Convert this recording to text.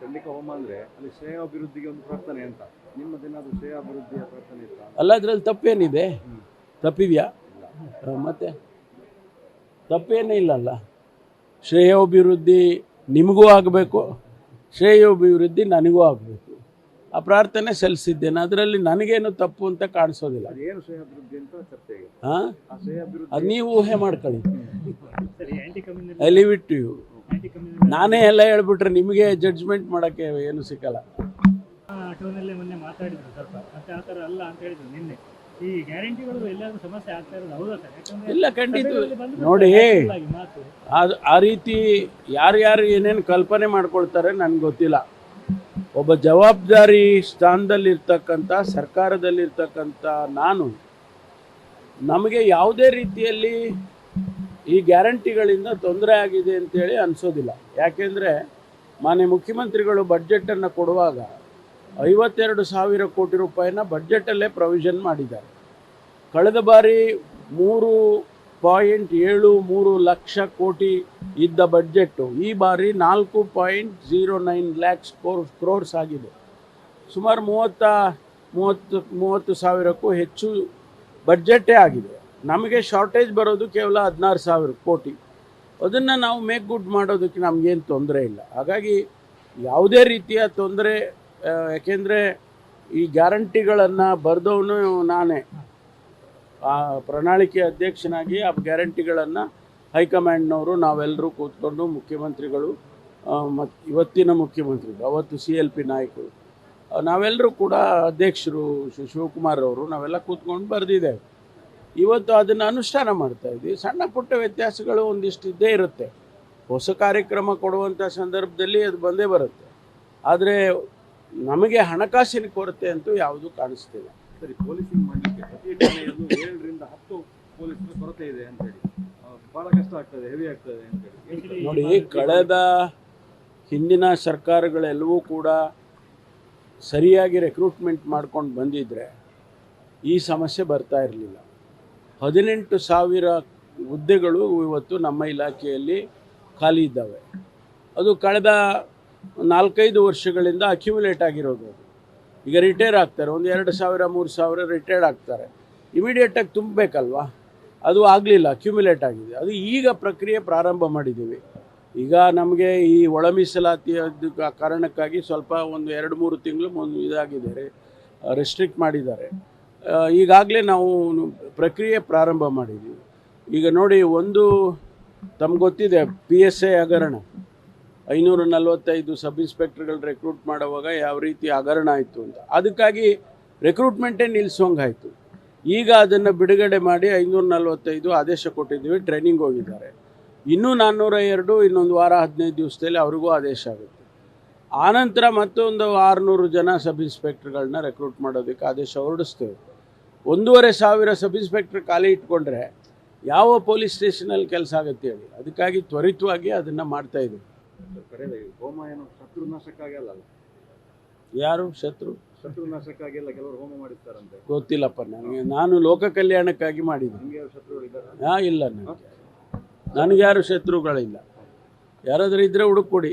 ಚಂಡಿಕಾ ಹೋಮ ಅಂದರೆ ಅಲ್ಲಿ ಶ್ರೇಯಾಭಿವೃದ್ಧಿಗೆ ಒಂದು ಪ್ರಾರ್ಥನೆ ಅಂತ, ನಿಮ್ಮದೇನಾದರೂ ಶ್ರೇಯಾಭಿವೃದ್ಧಿಯ ಪ್ರಾರ್ಥನೆ ಇತ್ತ? ಅಲ್ಲ, ಅದರಲ್ಲಿ ತಪ್ಪೇನಿದೆ? ತಪ್ಪಿದೆಯಾ? ಮತ್ತೆ ತಪ್ಪೇನೇ ಇಲ್ಲಲ್ಲ. ಶ್ರೇಯೋಭಿವೃದ್ಧಿ ನಿಮಗೂ ಆಗಬೇಕು, ಶ್ರೇಯೋಭಿವೃದ್ಧಿ ನನಗೂ ಆಗಬೇಕು. ಆ ಪ್ರಾರ್ಥನೆ ಸಲ್ಲಿಸಿದ್ದೇನೆ. ಅದರಲ್ಲಿ ನನಗೇನು ತಪ್ಪು ಅಂತ ಕಾಣಿಸೋದಿಲ್ಲ. ಏನು ಶ್ರೇಯಾಭಿವೃದ್ಧಿ ಅಂತ ಚರ್ಚೆ? ಅದು ನೀವು ಊಹೆ ಮಾಡ್ಕೊಳ್ಳಿ. I leave it to you. ನಾನೇ ಎಲ್ಲ ಹೇಳ್ಬಿಟ್ರೆ ನಿಮಗೆ ಜಡ್ಜ್ಮೆಂಟ್ ಮಾಡೋಕ್ಕೆ ಏನು ಸಿಕ್ಕಲ್ಲ. ಮೊನ್ನೆ ಮಾತಾಡಿದ್ರು ಸ್ವಲ್ಪ, ಮತ್ತೆ ಆ ಥರ ಅಲ್ಲ ಅಂತ ಹೇಳಿದ್ರು ನಿನ್ನೆ. ಈ ಗ್ಯಾರಂಟಿಗಳು ಎಲ್ಲಾದ್ರೂ ಸಮಸ್ಯೆ ಆಗ್ತಾ ಇರೋದು ಹೌದಾ ಸರ್? ಇಲ್ಲ, ಖಂಡಿತ. ನೋಡಿ, ಆ ರೀತಿ ಯಾರ್ಯಾರು ಏನೇನು ಕಲ್ಪನೆ ಮಾಡ್ಕೊಳ್ತಾರೆ ನನಗೆ ಗೊತ್ತಿಲ್ಲ. ಒಬ್ಬ ಜವಾಬ್ದಾರಿ ಸ್ಥಾನದಲ್ಲಿರ್ತಕ್ಕಂಥ, ಸರ್ಕಾರದಲ್ಲಿರ್ತಕ್ಕಂಥ ನಮಗೆ ಯಾವುದೇ ರೀತಿಯಲ್ಲಿ ಈ ಗ್ಯಾರಂಟಿಗಳಿಂದ ತೊಂದರೆ ಆಗಿದೆ ಅಂತೇಳಿ ಅನಿಸೋದಿಲ್ಲ. ಯಾಕೆಂದರೆ ಮಾನ್ಯ ಮುಖ್ಯಮಂತ್ರಿಗಳು ಬಡ್ಜೆಟನ್ನು ಕೊಡುವಾಗ 52,000 ಕೋಟಿ ರೂಪಾಯಿನ ಬಡ್ಜೆಟಲ್ಲೇ ಪ್ರೊವಿಷನ್ ಮಾಡಿದ್ದಾರೆ. ಕಳೆದ ಬಾರಿ 3.73 ಲಕ್ಷ ಕೋಟಿ ಇದ್ದ ಬಡ್ಜೆಟ್ಟು ಈ ಬಾರಿ 4.09 ಲ್ಯಾಕ್ಸ್ ಕ್ರೋರ್ಸ್ ಆಗಿದೆ. ಸುಮಾರು 30,000ಕ್ಕೂ ಹೆಚ್ಚು ಬಡ್ಜೆಟ್ಟೇ ಆಗಿದೆ. ನಮಗೆ ಶಾರ್ಟೇಜ್ ಬರೋದು ಕೇವಲ 16,000 ಕೋಟಿ. ಅದನ್ನು ನಾವು ಮೇಕ್ ಗುಡ್ ಮಾಡೋದಕ್ಕೆ ನಮಗೇನು ತೊಂದರೆ ಇಲ್ಲ. ಹಾಗಾಗಿ ಯಾವುದೇ ರೀತಿಯ ತೊಂದರೆ, ಯಾಕೆಂದರೆ ಈ ಗ್ಯಾರಂಟಿಗಳನ್ನು ಬರೆದವನು ನಾನೇ. ಆ ಪ್ರಣಾಳಿಕೆ ಅಧ್ಯಕ್ಷನಾಗಿ ಆ ಗ್ಯಾರಂಟಿಗಳನ್ನು ಹೈಕಮಾಂಡ್ನವರು ನಾವೆಲ್ಲರೂ ಕೂತ್ಕೊಂಡು, ಮುಖ್ಯಮಂತ್ರಿಗಳು ಮತ್ತು ಇವತ್ತಿನ ಮುಖ್ಯಮಂತ್ರಿಗಳು, ಅವತ್ತು CLP ನಾಯಕರು, ನಾವೆಲ್ಲರೂ ಕೂಡ ಅಧ್ಯಕ್ಷರು ಶಿವಕುಮಾರ್ ಅವರು, ನಾವೆಲ್ಲ ಕೂತ್ಕೊಂಡು ಬರೆದಿದ್ದೇವೆ. ಇವತ್ತು ಅದನ್ನು ಅನುಷ್ಠಾನ ಮಾಡ್ತಾಯಿದ್ವಿ. ಸಣ್ಣ ಪುಟ್ಟ ವ್ಯತ್ಯಾಸಗಳು ಒಂದಿಷ್ಟು ಇದ್ದೇ ಇರುತ್ತೆ. ಹೊಸ ಕಾರ್ಯಕ್ರಮ ಕೊಡುವಂಥ ಸಂದರ್ಭದಲ್ಲಿ ಅದು ಬಂದೇ ಬರುತ್ತೆ. ಆದರೆ ನಮಗೆ ಹಣಕಾಸಿನ ಕೊರತೆ ಅಂತೂ ಯಾವುದೂ ಕಾಣಿಸ್ತಿಲ್ಲ. ಸರಿ, ಪೊಲೀಸಿಂಗ್ ಮಾಡಲಿಕ್ಕೆ ಪ್ರತಿ ಠಾಣೆಯಲ್ಲೂ 7 ರಿಂದ 10 ಪೊಲೀಸರ ಕೊರತೆ ಇದೆ ಅಂತೇಳಿ, ಭಾಳ ಕಷ್ಟ ಆಗ್ತದೆ, ಹೆವಿ ಆಗ್ತದೆ ಅಂತೇಳಿ. ನೋಡಿ, ಕಳೆದ ಹಿಂದಿನ ಸರ್ಕಾರಗಳೆಲ್ಲವೂ ಕೂಡ ಸರಿಯಾಗಿ ರೆಕ್ರೂಟ್ಮೆಂಟ್ ಮಾಡ್ಕೊಂಡು ಬಂದಿದ್ದರೆ ಈ ಸಮಸ್ಯೆ ಬರ್ತಾ ಇರಲಿಲ್ಲ. 18,000 ಹುದ್ದೆಗಳು ಇವತ್ತು ನಮ್ಮ ಇಲಾಖೆಯಲ್ಲಿ ಖಾಲಿ ಇದ್ದಾವೆ. ಅದು ಕಳೆದ 4-5 ವರ್ಷಗಳಿಂದ ಅಕ್ಯುಮುಲೇಟ್ ಆಗಿರೋದು. ಈಗ ರಿಟೈರ್ ಆಗ್ತಾರೆ, ಒಂದು 2,000-3,000 ರಿಟೈರ್ಡ್ ಆಗ್ತಾರೆ. ಇಮಿಡಿಯೇಟಾಗಿ ತುಂಬಬೇಕಲ್ವಾ? ಅದು ಆಗಲಿಲ್ಲ, ಅಕ್ಯುಮುಲೇಟ್ ಆಗಿದೆ. ಅದು ಈಗ ಪ್ರಕ್ರಿಯೆ ಪ್ರಾರಂಭ ಮಾಡಿದ್ದೀವಿ. ಈಗ ನಮಗೆ ಈ ಒಳ ಮೀಸಲಾತಿಯ ಕಾರಣಕ್ಕಾಗಿ ಸ್ವಲ್ಪ ಒಂದು 2-3 ತಿಂಗಳು ಇದಾಗಿದ್ದಾರೆ, ರೆಸ್ಟ್ರಿಕ್ಟ್ ಮಾಡಿದ್ದಾರೆ. ಈಗಾಗಲೇ ನಾವು ಪ್ರಕ್ರಿಯೆ ಪ್ರಾರಂಭ ಮಾಡಿದ್ದೀವಿ. ಈಗ ನೋಡಿ, ಒಂದು ತಮ್ಗೆ ಗೊತ್ತಿದೆ, PSI ಹಗರಣ 545 ಸಬ್ ಇನ್ಸ್ಪೆಕ್ಟರ್ಗಳು ರೆಕ್ರೂಟ್ ಮಾಡುವಾಗ ಯಾವ ರೀತಿ ಹಗರಣ ಆಯಿತು ಅಂತ. ಅದಕ್ಕಾಗಿ ರೆಕ್ರೂಟ್ಮೆಂಟೇ ನಿಲ್ಲಿಸೋಂಗಾಯಿತು. ಈಗ ಅದನ್ನು ಬಿಡುಗಡೆ ಮಾಡಿ 545 ಆದೇಶ ಕೊಟ್ಟಿದ್ದೀವಿ, ಟ್ರೈನಿಂಗ್ ಹೋಗಿದ್ದಾರೆ. ಇನ್ನೂ 402 ಇನ್ನೊಂದು ವಾರ 15 ದಿವಸದಲ್ಲಿ ಅವ್ರಿಗೂ ಆದೇಶ ಆಗುತ್ತೆ. ಆನಂತರ ಮತ್ತೊಂದು 600 ಜನ ಸಬ್ ಇನ್ಸ್ಪೆಕ್ಟರ್ಗಳನ್ನ ರೆಕ್ರೂಟ್ ಮಾಡೋದಕ್ಕೆ ಆದೇಶ ಹೊರಡಿಸ್ತೇವೆ. 1,500 ಸಬ್ ಇನ್ಸ್ಪೆಕ್ಟರ್ ಖಾಲಿ ಇಟ್ಕೊಂಡ್ರೆ ಯಾವ ಪೊಲೀಸ್ ಸ್ಟೇಷನಲ್ಲಿ ಕೆಲಸ ಆಗುತ್ತೆ ಹೇಳಿ? ಅದಕ್ಕಾಗಿ ತ್ವರಿತವಾಗಿ ಅದನ್ನು ಮಾಡ್ತಾಯಿದ್ದೀವಿ. ಹೋಮ ಏನು ಶತ್ರುನಾಶಕ್ಕಾಗಿ ಅಲ್ಲ? ಯಾರು ಶತ್ರುನಾಶಕ್ಕಾಗಿ ಎಲ್ಲ ಕೆಲವರು ಹೋಮ ಮಾಡಿರ್ತಾರಂತೆ. ಗೊತ್ತಿಲ್ಲಪ್ಪ ನನಗೆ. ನಾನು ಲೋಕ ಕಲ್ಯಾಣಕ್ಕಾಗಿ ಮಾಡಿದ್ದೀನಿ. ಇಲ್ಲ, ನನಗೆ ಯಾರು ಶತ್ರುಗಳಿಲ್ಲ. ಯಾರಾದರೂ ಇದ್ದರೆ ಹುಡುಕೊಡಿ.